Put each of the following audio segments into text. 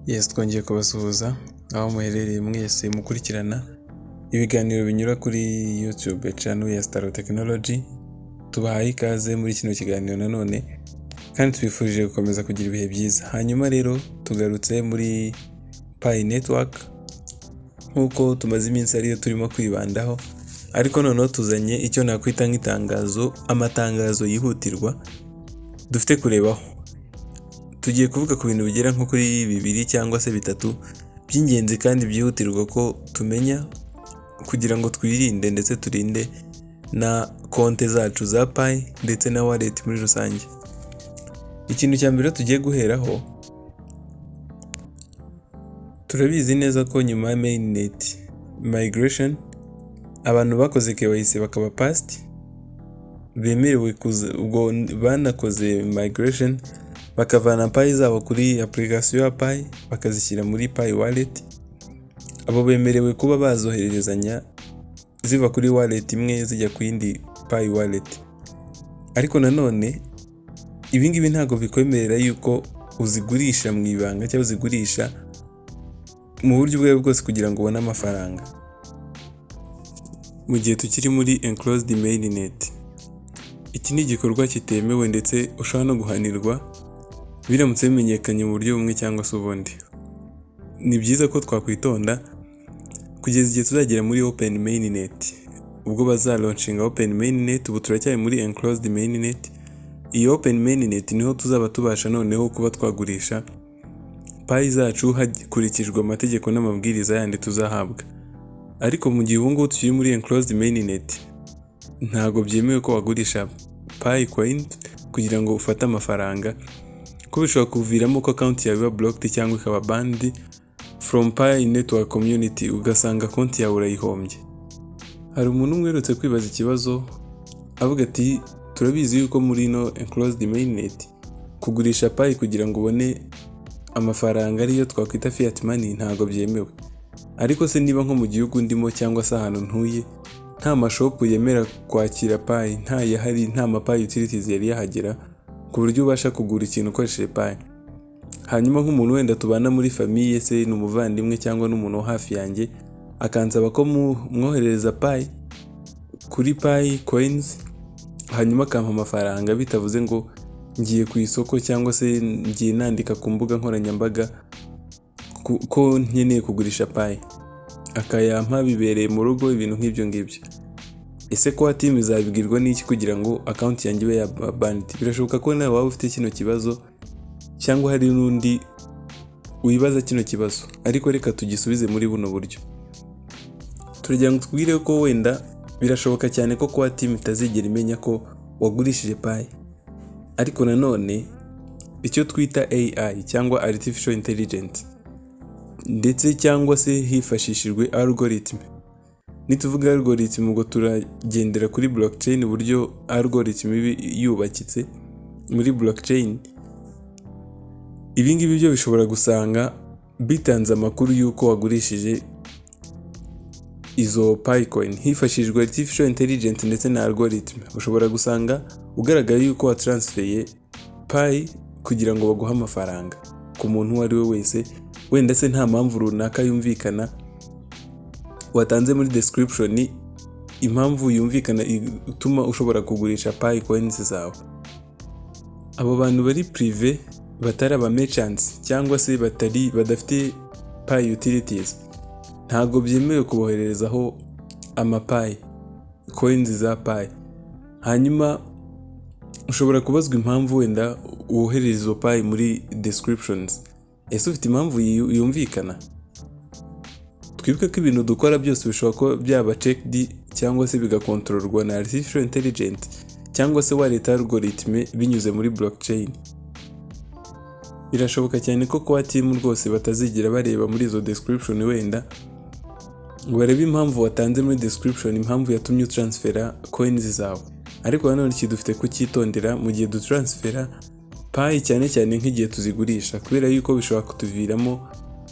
Yes, twongeye kubasuhuza aho muherereye mwese mukurikirana ibiganiro binyura kuri YouTube channel ya Star Technology. Tubahaye ikaze muri kino kiganiro nanone kandi twifurije gukomeza kugira ibihe byiza. Hanyuma rero tugarutse muri Pi Network nkuko tumaze iminsi ariyo turimo kwibandaho, ariko noneho tuzanye icyo nakwita nk'itangazo, amatangazo yihutirwa dufite kurebaho. Tugiye kuvuga ku bintu bigera nko kuri 2 cyangwa se 3 by'ingenzi kandi byihutirwa ko tumenya kugira ngo twirinde ndetse turinde na konte zacu za Pi ndetse na wallet muri rusange. Ikintu cya mbere tugiye guheraho, turabizi neza ko nyuma ya mainnet migration abantu bakoze KYC bakaba passed bemerewe ubwo banakoze migration bakavana Pi zabo kuri application ya Pi bakazishyira muri Pi wallet. Abo bemerewe kuba bazohererezanya ziva kuri wallet imwe zijya ku yindi Pi wallet. Ariko nanone ibingibi ntago bikwemerera yuko uzigurisha mu ibanga cyangwa uzigurisha mu buryo bwawe bwose kugira ngo ubone amafaranga mu gihe tukiri muri enclosed mainnet. Iki ni igikorwa kitemewe ndetse ushobora no guhanirwa biramutse bimenyekanye mu buryo bumwe cyangwa se ubundi. Ni byiza ko twakwitonda kugeza igihe tuzagera muri open mainnet. Ubwo bazalaunching open mainnet, ubu turacyari muri enclosed mainnet. Iyi open mainnet niho tuzaba tubasha noneho kuba twagurisha Pi zacu hakurikijwe amategeko n'amabwiriza yandi tuzahabwa. Ariko mu gihe ubu tukiri muri enclosed mainnet ntago byemewe ko wagurisha Pi coin kugira ngo ufate amafaranga, ko bishobora kuviramo ko account yawe iba blocked cyangwa ikaba banned from Pi network community, ugasanga konti yawe urayihombye. Hari umuntu umwerutse kwibaza ikibazo avuga ati turabizi yuko muri no enclosed mainnet kugurisha Pi kugira ngo ubone amafaranga ariyo twakwita fiat money ntago byemewe. Ariko se niba nko mu gihugu ndimo cyangwa se ahantu ntuye nta mashopu yemera kwakira Pi, nta ma Pi utilities yari yahagera ku buryo ubasha kugura ikintu ukoresheje Pi, hanyuma nk'umuntu wenda tubana muri famille se n'umuvandimwe cyangwa n'umuntu wo hafi yanjye akansaba ko mwoherereza Pi kuri Pi coins, hanyuma akampa amafaranga bitavuze ngo ngiye ku isoko cyangwa se ngiye nandika ku mbuga nkoranyambaga ko nkeneye kugurisha Pi, akayampa bibereye mu rugo, ibintu nk'ibyo ngibyo. Ese ko team izabigirwa n'iki kugira ngo account yanjye ibe banned? Birashoboka ko nawe waba ufite kino kibazo cyangwa hari n'undi wibaza kino kibazo, ariko reka tugisubize muri buno buryo. Turagira ngo twigire ko wenda birashoboka cyane ko team itazigera imenya ko wagurishije Pi, ariko nanone icyo twita AI cyangwa artificial intelligence ndetse cyangwa se hifashishijwe algorithm. Nituvuga algorithm ubwo turagendera kuri blockchain, uburyo algorithm yubakitse muri blockchain. Ibingibi byo bishobora gusanga bitanze amakuru yuko wagurishije izo Pi coin hifashishijwe artificial intelligence ndetse na algorithm. Ushobora gusanga ugaragaye yuko watransfeye Pi kugira ngo baguhe amafaranga ku muntu uwo ari we wese, wenda se nta mpamvu runaka yumvikana watanze muri description, impamvu yumvikana ituma ushobora kugurisha Pi coins zawe. Abo bantu bari prive batari aba merchants cyangwa se badafite Pi utilities ntago byemewe kubohererezaho ama Pi coins za Pi. Hanyuma ushobora kubazwa impamvu wenda wohereza izo Pi muri descriptions. Ese ufite impamvu yumvikana? Twibuke ko ibintu dukora byose bishobora kuba byaba checked cyangwa se bigakontororwa na artificial intelligence cyangwa se wallet algorithm binyuze muri blockchain. Birashoboka cyane ko team rwose batazigira bareba muri izo description wenda ngo barebe impamvu watanze muri description, impamvu yatumye transfera coins zawe. Ariko nanone dufite kucyitondera mu gihe dutransfera Pi, cyane cyane nk'igihe tuzigurisha, kubera yuko bishobora kutuviramo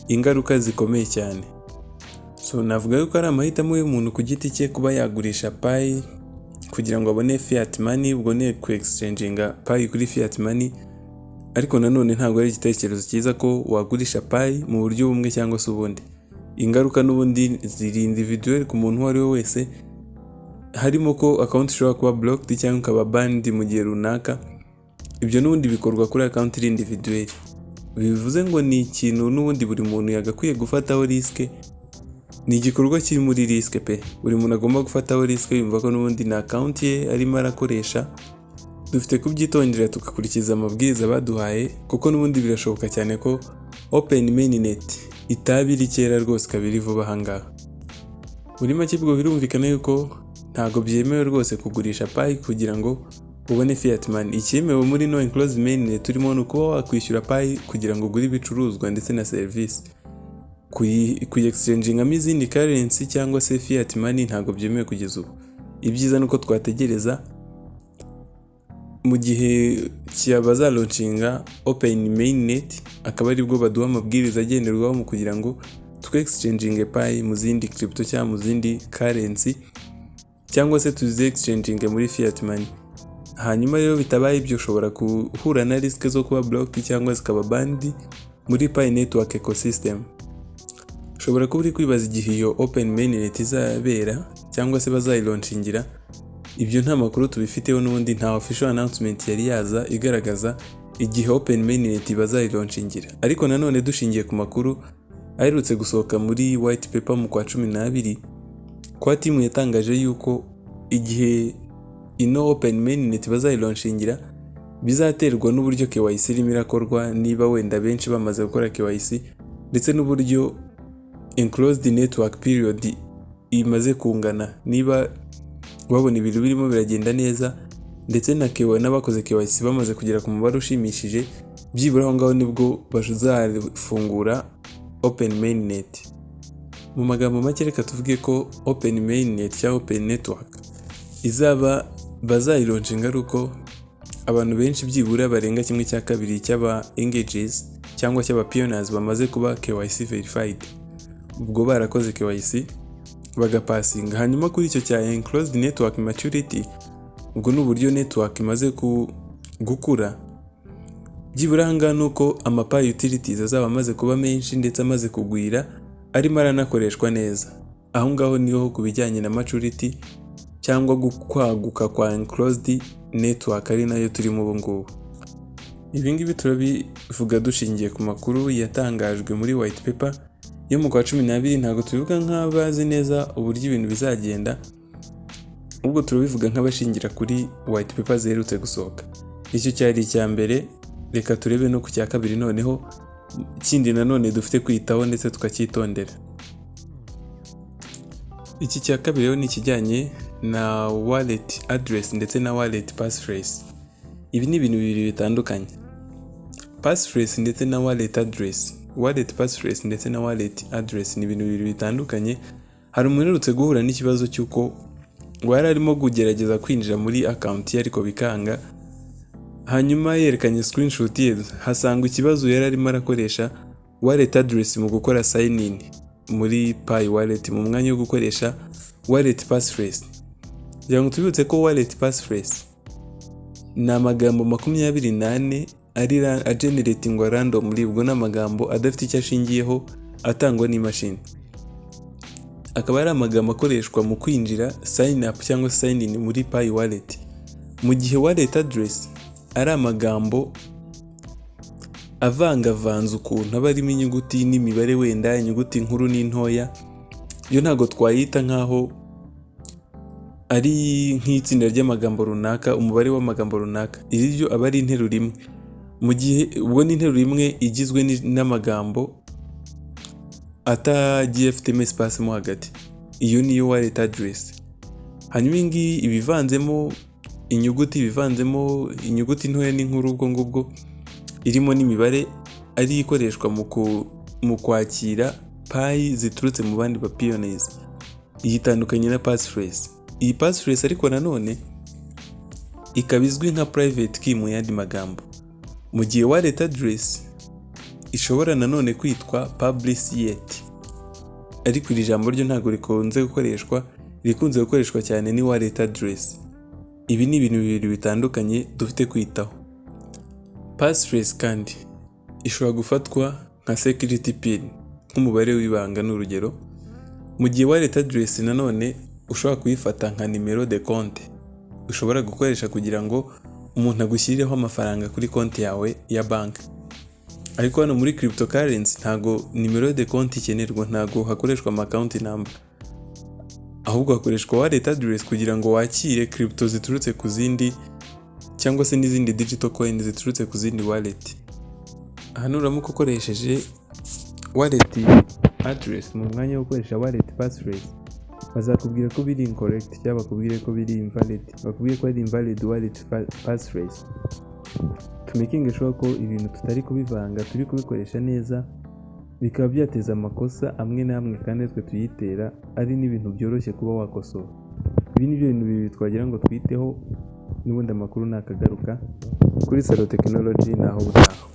ingaruka zikomeye cyane. So navuga yuko ari amahitamo y'umuntu ku giti cye kuba yagurisha Pi kugira ngo abone fiat money, ubwo ne ku exchanginga Pi kuri fiat money ariko nanone ntabwo ari igitekerezo cyiza ko wagurisha payi mu buryo bumwe cyangwa se ubundi. Ingaruka n'ubundi ziri individual ku muntu uwo ari we wese, harimo ko account ishobora kuba blocked cyangwa ikaba banned mu gihe runaka. Ibyo n'ubundi bikorwa kuri account iri individual. Bivuze ngo ni ikintu n'ubundi buri muntu yagakwiye gufataho risk. Ni igikorwa kiri muri risk pe. Buri muntu agomba gufataho risk yumva ko n'ubundi na account ye arimo arakoresha. Dufite kubyitondera tugakurikiza amabwiriza baduhaye, kuko n'ubundi birashoboka cyane ko open mainnet itabiri kera rwose kabiri vuba ahangaha. Muri make bwo birumvikana yuko ntago byemewe rwose kugurisha payi kugira ngo ubone fiat money. Icyemewe muri no enclosed mainnet turimo no kuba wakwishyura payi kugira ngo ugure ibicuruzwa ndetse na service. Exchangeingamo izindi currency cyangwa se fiat money ntago byemewe kugeza ubu. Ibyiza nuko twategereza mu gihe cyabaza launchinga open mainnet, akaba ari bwo baduha amabwiriza agenderwaho mu kugira ngo exchange payi mu zindi crypto cyangwa mu zindi currency, cyangwa se tuzi exchange muri fiat money. Hanyuma rero bitabaye ibyo ushobora guhura na risk zo kuba blocked cyangwa zikaba banned muri Pi network ecosystem. Ushobora kuba uri kwibaza igihe iyo open mainnet izabera cyangwa se bazayilauncingira. Ibyo nta makuru tubifiteho n'ubundi, nta official announcement yari yaza igaragaza igihe open mainnet bazayilauncingira. Ariko nanone dushingiye ku makuru aherutse gusohoka muri white paper mu kwa 12, kwa timu yatangaje yuko igihe ino open mainnet bazayilauncingira bizaterwa n'uburyo KYC irimo irakorwa, niba wenda benshi bamaze gukora KYC, ndetse n'uburyo enclosed network period imaze kungana, niba babona ibintu birimo biragenda neza, ndetse na n'abakoze KYC bamaze kugera ku mubare ushimishije, byibura aho ngaho nibwo bazafungura open mainnet. Mu magambo make reka tuvuge ko open mainnet cyangwa open network izaba bazayilauncinga ari uko abantu benshi byibura barenga 1/2 cy'aba engages cyangwa cy'aba pioneers bamaze kuba KYC verified. Ubwo barakoze KYC bagapasinga. Hanyuma kuri icyo cya enclosed network maturity, ubwo n'uburyo network imaze gukura, byibura hanga nuko amapayi utilities azaba amaze kuba menshi ndetse amaze kugwira, arimo aranakoreshwa neza. Aho ngaho niho kubijyanye na maturity cyangwa kwaguka kwa enclosed network ari nayo turimo ubu ngubu. Ibi ngibi turabivuga dushingiye ku makuru yatangajwe muri white paper yo mu kwa 12. Ntago tubivuga nk'abazi neza uburyo ibintu bizagenda, ubwo turabivuga nk'abashingira kuri white paper ziherutse gusohoka. Icyo cyari icya mbere. Reka turebe no ku cya kabiri noneho, kindi nanone dufite kwitaho ndetse tukacyitondera. Iki cya kabiri rero ni kijyanye na wallet address ndetse na wallet passphrase. Ibi ni ibintu bibiri bitandukanye. Passphrase ndetse na wallet address. Wallet passphrase ndetse na wallet address ni ibintu bibiri bitandukanye. Hari umuntu uherutse guhura n'ikibazo cy'uko wari arimo kugerageza kwinjira muri account ye ariko bikanga, hanyuma yerekanye screenshot ye, hasanga ikibazo yari arimo arakoresha wallet address mu gukora sign in muri Pi wallet mu mwanya wo gukoresha wallet passphrase. Kugira ngo tubibutse ko wallet passphrase ni amagambo 28 ari generatingwa randomly, ubwo n'amagambo adafite icyo ashingiyeho atangwa n'imashini. Akaba ari amagambo akoreshwa mu kwinjira sign up cyangwa sign in muri Pi wallet, mu gihe wallet address ari amagambo avangavanze ukuntu aba arimo inyuguti n'imibare, wenda inyuguti nkuru n'intoya. Yo ntago twayita nkaho ari nk'itsinda ry'amagambo runaka, umubare w'amagambo runaka. Iri ryo aba ari interuro imwe, mu gihe ubwo ni interuro imwe igizwe n'amagambo atagiye afitemo espace mo hagati. Iyo niyo wallet address. Hanyuma ingi ibivanzemo inyuguti ntoya n'inkuru, ubwo ngubwo irimo n'imibare, ari ikoreshwa mu kwakira Pi ziturutse mu bandi ba pioneers. Yitandukanye na passphrase. Iyi passphrase ariko nanone ikaba izwi nka private key mu yandi magambo, mu gihe wallet address ishobora nanone kwitwa public yet. Ariko iri jambo ryo ntago rikunze gukoreshwa, rikunze gukoreshwa cyane ni wallet address. Ibi ni ibintu bibiri bitandukanye dufite kwitaho. passphrase kandi ishobora gufatwa nka security pin nk'umubare w'ibanga n'urugero, mu gihe wallet address nanone ushobora kuyifata nka nimero de compte ushobora gukoresha kugira ngo umuntu agushyirireho amafaranga kuri konti yawe ya banki. Ariko hano muri cryptocurrency ntago nimero de compte ikenerwa, ntago hakoreshwa account number, ahubwo hakoreshwa wallet address kugira ngo wakire crypto ziturutse ku zindi cyangwa se n'izindi digital coin ziturutse ku zindi wallet. Hano uramuka ukoresheje wallet address mu mwanya wo gukoresha wallet passphrase, bazakubwira ko biri incorrect cyangwa bakubwire ko biri invalid, bakubwire ko ari invalid wallet passphrase. Tumaking sure ko ibintu tutari kubivanga, turi kubikoresha neza, bikaba byateza amakosa amwe n'amwe kandi twe tuyitera, ari n'ibintu byoroshye kuba wakosora. Ibi ni byo bintu bibiri twagira ngo twiteho, n'ubundi amakuru nakagaruka kuri Salo Technology naho butaha.